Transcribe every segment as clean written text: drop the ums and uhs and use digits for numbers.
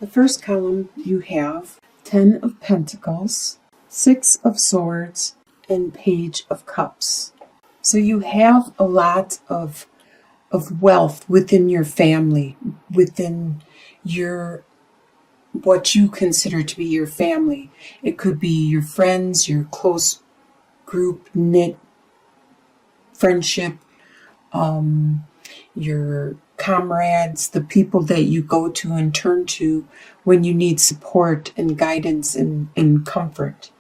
The first column you have 10 of Pentacles, 6 of Swords, and Page of Cups. So you have a lot of wealth within your family, within what you consider to be your family. It could be your friends, your close group knit friendship, your comrades, the people that you go to and turn to when you need support and guidance and comfort.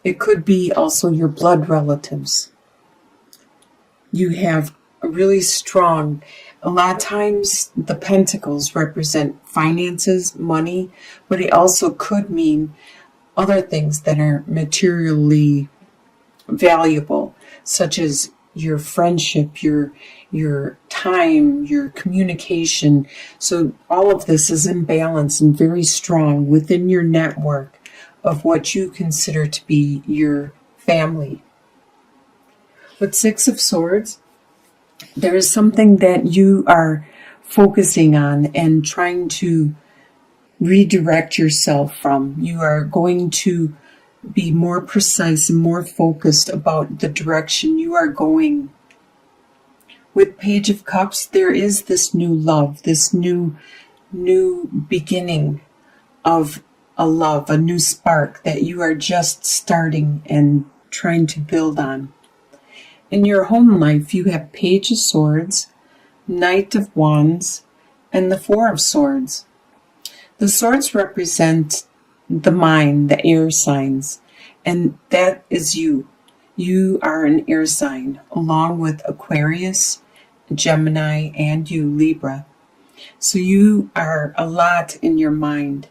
It could be also your blood relatives. You have a really strong, a lot of times the pentacles represent finances, money, but it also could mean other things that are materially valuable, such as your friendship, your time, your communication. So all of this is in balance and very strong within your network of what you consider to be your family. With 6 of Swords, there is something that you are focusing on and trying to redirect yourself from. You are going to be more precise and more focused about the direction you are going. With Page of Cups, there is this new love, this new beginning of a love, a new spark that you are just starting and trying to build on. In your home life, you have Page of Swords, Knight of Wands, and the 4 of Swords. The swords represent the mind, the air signs, and that is you. You are an air sign, along with Aquarius, Gemini, and you, Libra. So you are a lot in your mind,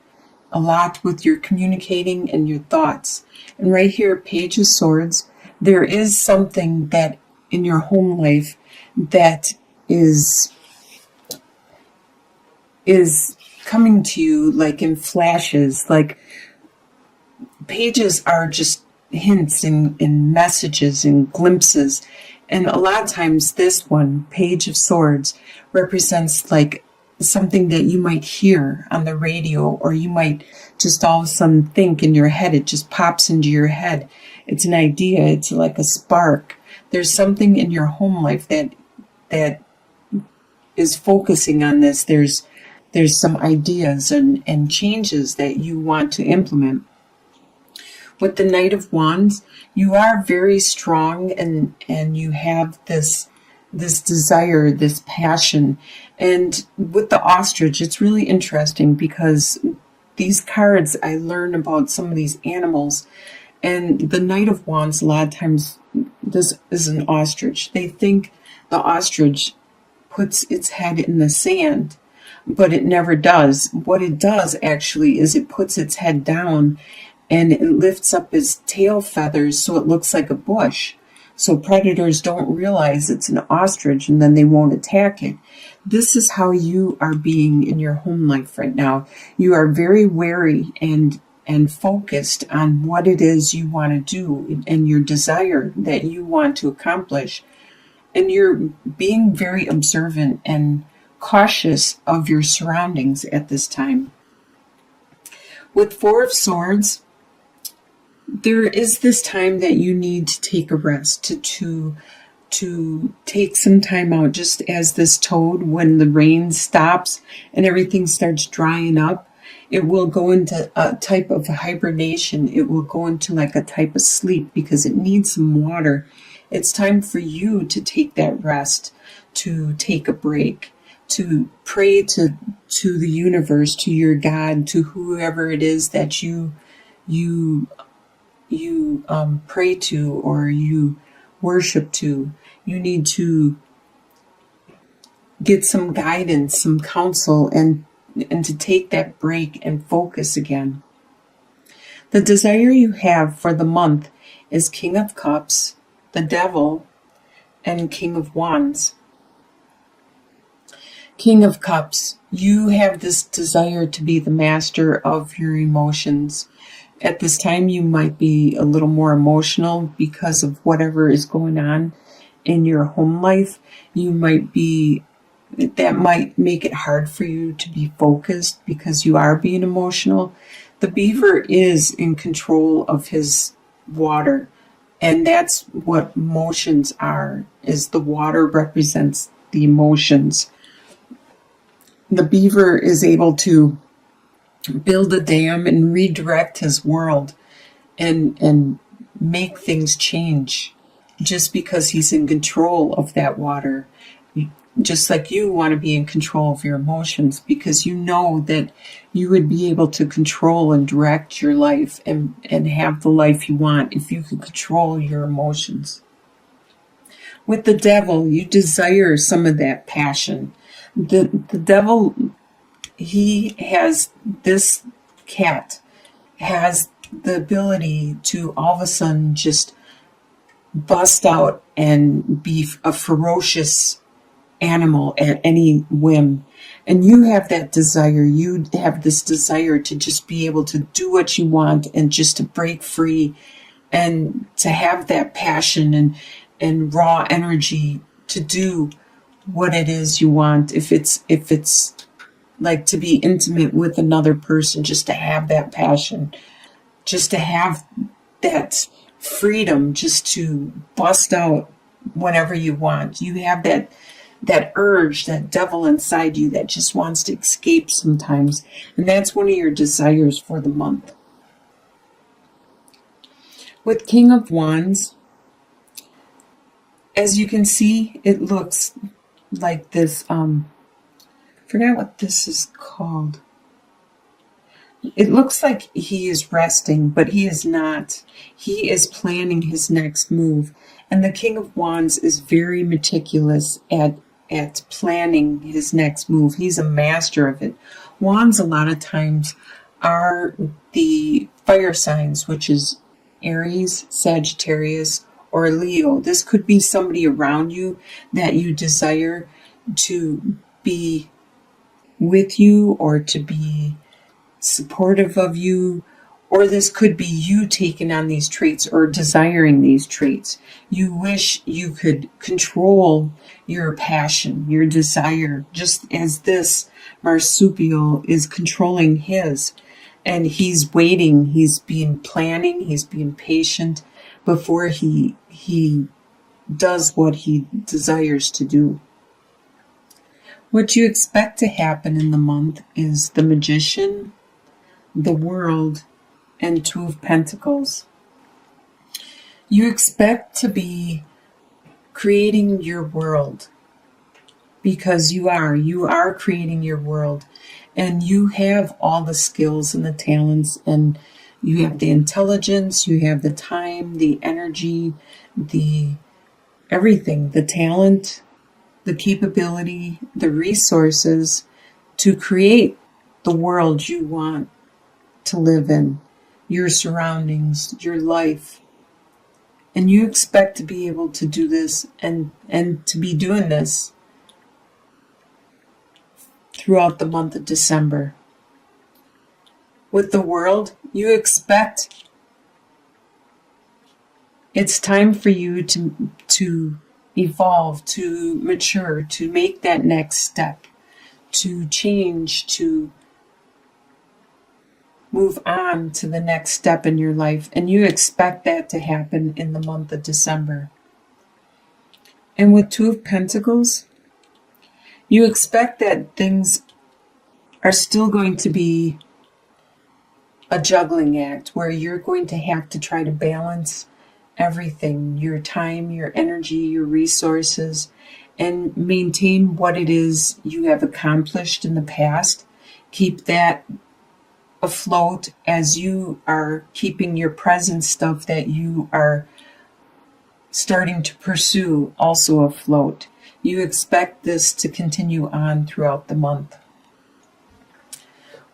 a lot with your communicating and your thoughts. And right here, Page of Swords, there is something that in your home life that is coming to you like in flashes. Like pages are just hints and messages and glimpses. And a lot of times this one, Page of Swords, represents like something that you might hear on the radio, or you might just all of a sudden think in your head. It just pops into your head. It's an idea. It's like a spark. There's something in your home life that is focusing on this. There's some ideas and changes that you want to implement. With the Knight of Wands, you are very strong and you have this desire, this passion. And with the ostrich, it's really interesting because these cards, I learned about some of these animals, and the Knight of Wands, a lot of times, this is an ostrich. They think the ostrich puts its head in the sand, but it never does. What it does actually is it puts its head down and it lifts up its tail feathers so it looks like a bush. So predators don't realize it's an ostrich and then they won't attack it. This is how you are being in your home life right now. You are very wary and focused on what it is you want to do and your desire that you want to accomplish. And you're being very observant and cautious of your surroundings at this time. With 4 of Swords, there is this time that you need to take a rest, to take some time out, just as this toad, when the rain stops and everything starts drying up, it will go into a type of hibernation. It will go into like a type of sleep because it needs some water. It's time for you to take that rest, to take a break, to pray to the universe, to your God, to whoever it is that you pray to or you worship to. You need to get some guidance, some counsel, and to take that break and focus again. The desire you have for the month is King of Cups, the Devil, and King of Wands. King of Cups, you have this desire to be the master of your emotions. At this time, you might be a little more emotional because of whatever is going on in your home life. You might be that might make it hard for you to be focused because you are being emotional. The beaver is in control of his water, and that's what emotions are, is the water represents the emotions. The beaver is able to build a dam and redirect his world and make things change just because he's in control of that water. Just like you want to be in control of your emotions, because you know that you would be able to control and direct your life and have the life you want if you could control your emotions. With the devil, you desire some of that passion. The devil, he has, this cat has the ability to all of a sudden just bust out and be a ferocious animal at any whim. And you have that desire. You have this desire to just be able to do what you want and just to break free and to have that passion and raw energy to do what it is you want. If it's like to be intimate with another person, just to have that passion, just to have that freedom, just to bust out whenever you want. You have that urge, that devil inside you that just wants to escape sometimes. And that's one of your desires for the month. With King of Wands, as you can see, it looks like this, forgot what this is called. It looks like he is resting, but he is not. He is planning his next move. And the King of Wands is very meticulous at planning his next move. He's a master of it. Wands a lot of times are the fire signs, which is Aries, Sagittarius, or Leo. This could be somebody around you that you desire to be with you or to be supportive of you, or this could be you taking on these traits or desiring these traits. You wish you could control your passion, your desire, just as this marsupial is controlling his. And he's waiting, he's being planning, he's being patient before he does what he desires to do. What you expect to happen in the month is the Magician, the World, and Two of Pentacles. You expect to be creating your world, because you are creating your world, and you have all the skills and the talents, and you have the intelligence, you have the time, the energy, the everything, the talent, the capability, the resources to create the world you want to live in, your surroundings, your life. And you expect to be able to do this and to be doing this throughout the month of December. With the World, you expect it's time for you to evolve, to mature, to make that next step, to change, to move on to the next step in your life. And you expect that to happen in the month of December. And with Two of Pentacles, you expect that things are still going to be a juggling act where you're going to have to try to balance everything, your time, your energy, your resources, and maintain what it is you have accomplished in the past. Keep that afloat as you are keeping your present stuff that you are starting to pursue also afloat. You expect this to continue on throughout the month.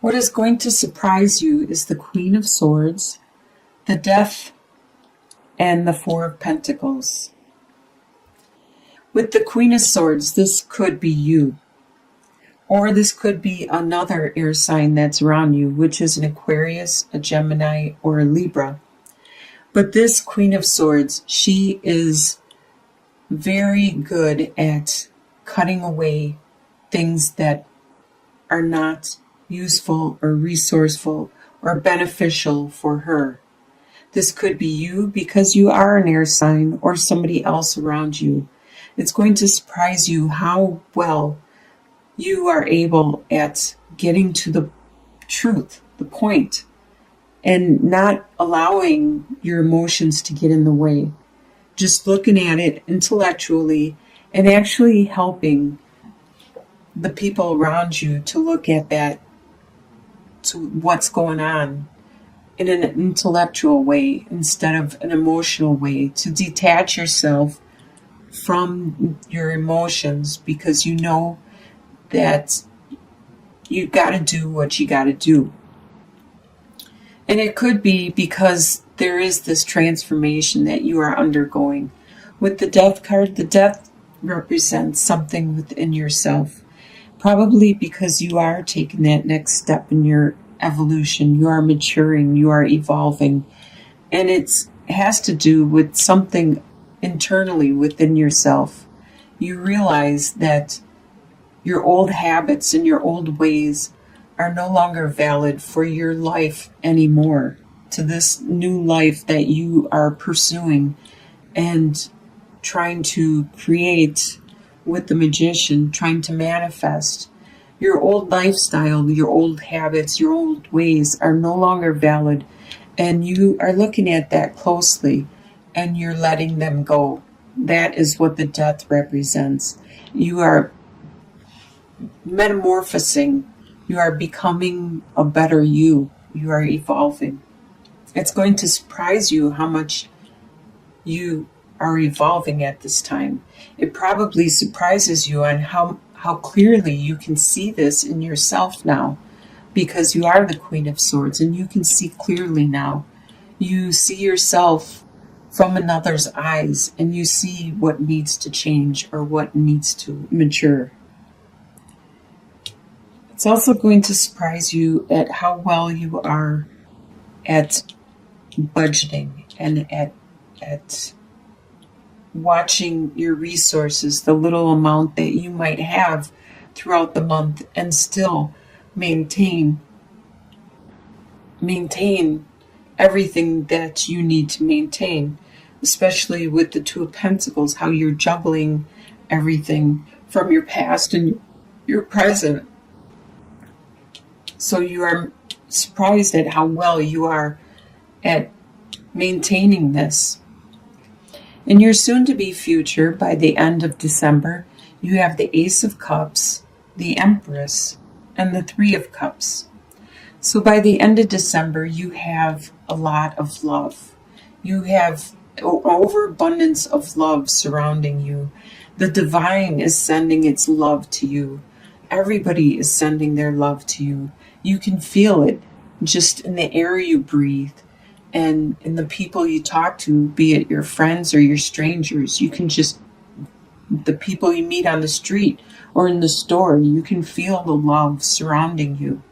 What is going to surprise you is the Queen of Swords, the Death, and the Four of Pentacles. With the Queen of Swords, this could be you. Or this could be another air sign that's around you, which is an Aquarius, a Gemini, or a Libra. But this Queen of Swords, she is very good at cutting away things that are not useful or resourceful or beneficial for her. This could be you because you are an air sign or somebody else around you. It's going to surprise you how well you are able at getting to the truth, the point, and not allowing your emotions to get in the way. Just looking at it intellectually and actually helping the people around you to look at that, to what's going on in an intellectual way instead of an emotional way, to detach yourself from your emotions because you know that you got to do what you got to do. And it could be because there is this transformation that you are undergoing. With the death card, the death represents something within yourself. Probably because you are taking that next step in your evolution. You are maturing, you are evolving. And it has to do with something internally within yourself. You realize that your old habits and your old ways are no longer valid for your life anymore, to this new life that you are pursuing and trying to create with the magician, trying to manifest. Your old lifestyle, your old habits, your old ways are no longer valid, and you are looking at that closely and you're letting them go. That is what the death represents. You are metamorphosing. You are becoming a better you. You are evolving. It's going to surprise you how much you are evolving at this time. It probably surprises you on how clearly you can see this in yourself now, because you are the Queen of Swords and you can see clearly now. You see yourself from another's eyes and you see what needs to change or what needs to mature. It's also going to surprise you at how well you are at budgeting and at watching your resources, the little amount that you might have throughout the month, and still maintain everything that you need to maintain, especially with the Two of Pentacles, how you're juggling everything from your past and your present. So you are surprised at how well you are at maintaining this. In your soon-to-be future, by the end of December, you have the Ace of Cups, the Empress, and the Three of Cups. So by the end of December, you have a lot of love. You have overabundance of love surrounding you. The divine is sending its love to you. Everybody is sending their love to you. You can feel it just in the air you breathe and in the people you talk to, be it your friends or your strangers. You can just, the people you meet on the street or in the store, you can feel the love surrounding you.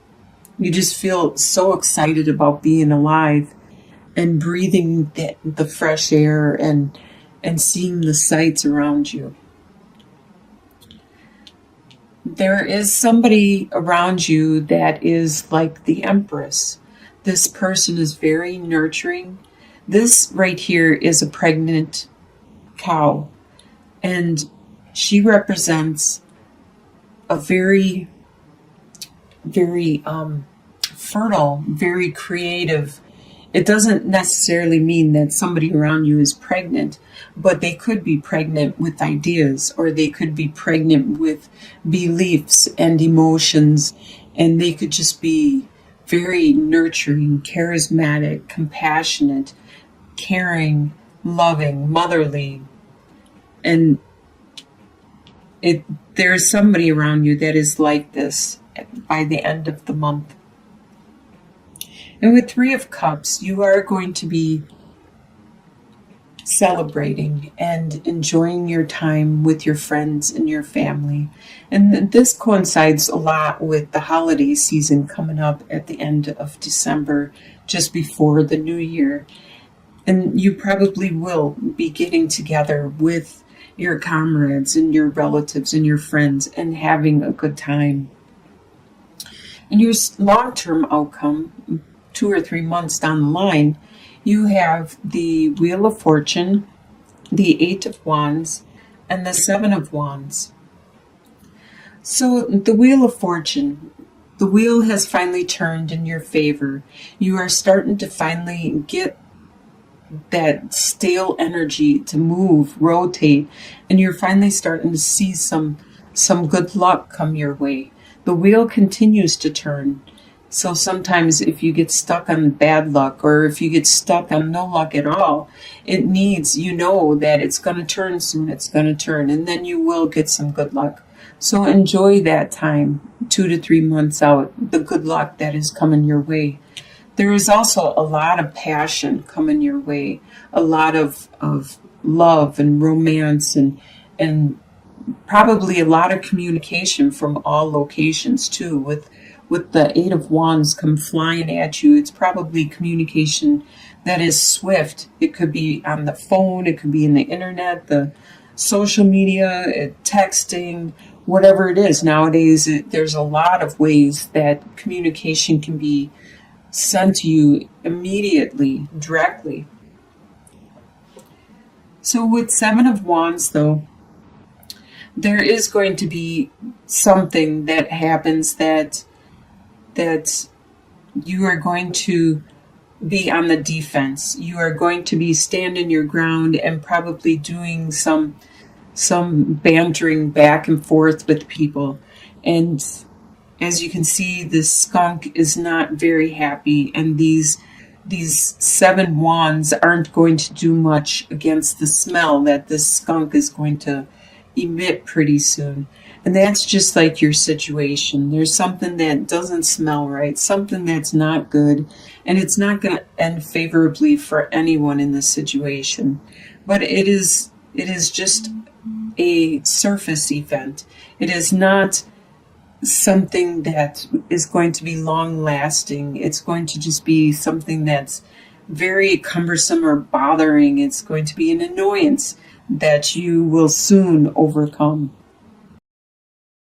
You just feel so excited about being alive and breathing the fresh air and seeing the sights around you. There is somebody around you that is like the Empress. This person is very nurturing. This right here is a pregnant cow, and she represents a very, very fertile, very creative. It doesn't necessarily mean that somebody around you is pregnant, but they could be pregnant with ideas, or they could be pregnant with beliefs and emotions, and they could just be very nurturing, charismatic, compassionate, caring, loving, motherly. And there is somebody around you that is like this by the end of the month. And with Three of Cups, you are going to be celebrating and enjoying your time with your friends and your family. And this coincides a lot with the holiday season coming up at the end of December, just before the new year. And you probably will be getting together with your comrades and your relatives and your friends and having a good time. And your long-term outcome, 2 or 3 months down the line, you have the Wheel of Fortune, the Eight of Wands, and the Seven of Wands. So the Wheel of Fortune, the wheel has finally turned in your favor. You are starting to finally get that stale energy to move, rotate, and you're finally starting to see some good luck come your way. The wheel continues to turn. So sometimes if you get stuck on bad luck, or if you get stuck on no luck at all, it needs, you know that it's going to turn soon, it's going to turn, and then you will get some good luck. So enjoy that time, 2 to 3 months out, the good luck that is coming your way. There is also a lot of passion coming your way, a lot of love and romance, and probably a lot of communication from all locations too. With the Eight of Wands come flying at you, it's probably communication that is swift. It could be on the phone, it could be in the internet, the social media, texting, whatever it is. Nowadays, there's a lot of ways that communication can be sent to you immediately, directly. So with Seven of Wands, though, there is going to be something that happens that you are going to be on the defense. You are going to be standing your ground and probably doing some bantering back and forth with people. And as you can see, this skunk is not very happy, and these seven wands aren't going to do much against the smell that this skunk is going to emit pretty soon. And that's just like your situation. There's something that doesn't smell right, something that's not good, and it's not going to end favorably for anyone in this situation. But it is just a surface event. It is not something that is going to be long lasting. It's going to just be something that's very cumbersome or bothering. It's going to be an annoyance that you will soon overcome.